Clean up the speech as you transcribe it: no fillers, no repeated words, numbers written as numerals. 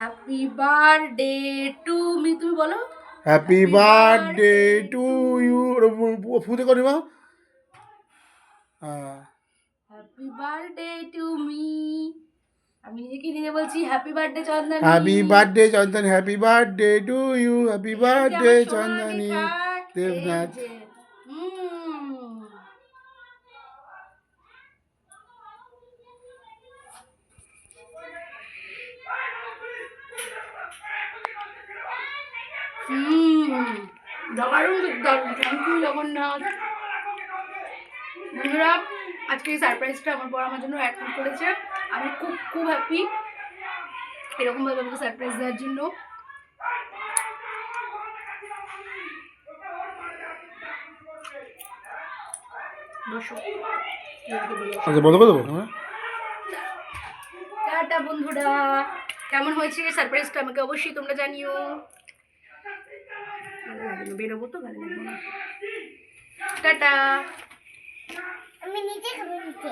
Happy birthday to me, তুমি বলো। Happy birthday to you. ফুতে করি মা। Happy birthday to me. আমি নিজেকে নিজে বলছি happy birthday Chandni. Happy birthday Chandan, happy birthday to you, happy birthday আমার সোনা আগে চন্দনী খাক। এই দেবনাথ। যে দারুণ দারুণ, থ্যাংক ইউ জগন্নাথ। বন্ধুরা, আজকে এই সারপ্রাইজটা আমার বড় আমার জন্য অ্যাড করেছে। আমি খুব খুব হ্যাপি এরকমভাবে আমাকে সারপ্রাইজ দেওয়ার জন্য। আচ্ছা বলো বলো হ্যাঁ। টাটা বন্ধুরা, কেমন হয়েছে সারপ্রাইজটা আমাকে অবশ্যই তোমরা জানিও। বেরোবো তো ভালো লাগবে না। টাটা। আমি নিচে খাবো।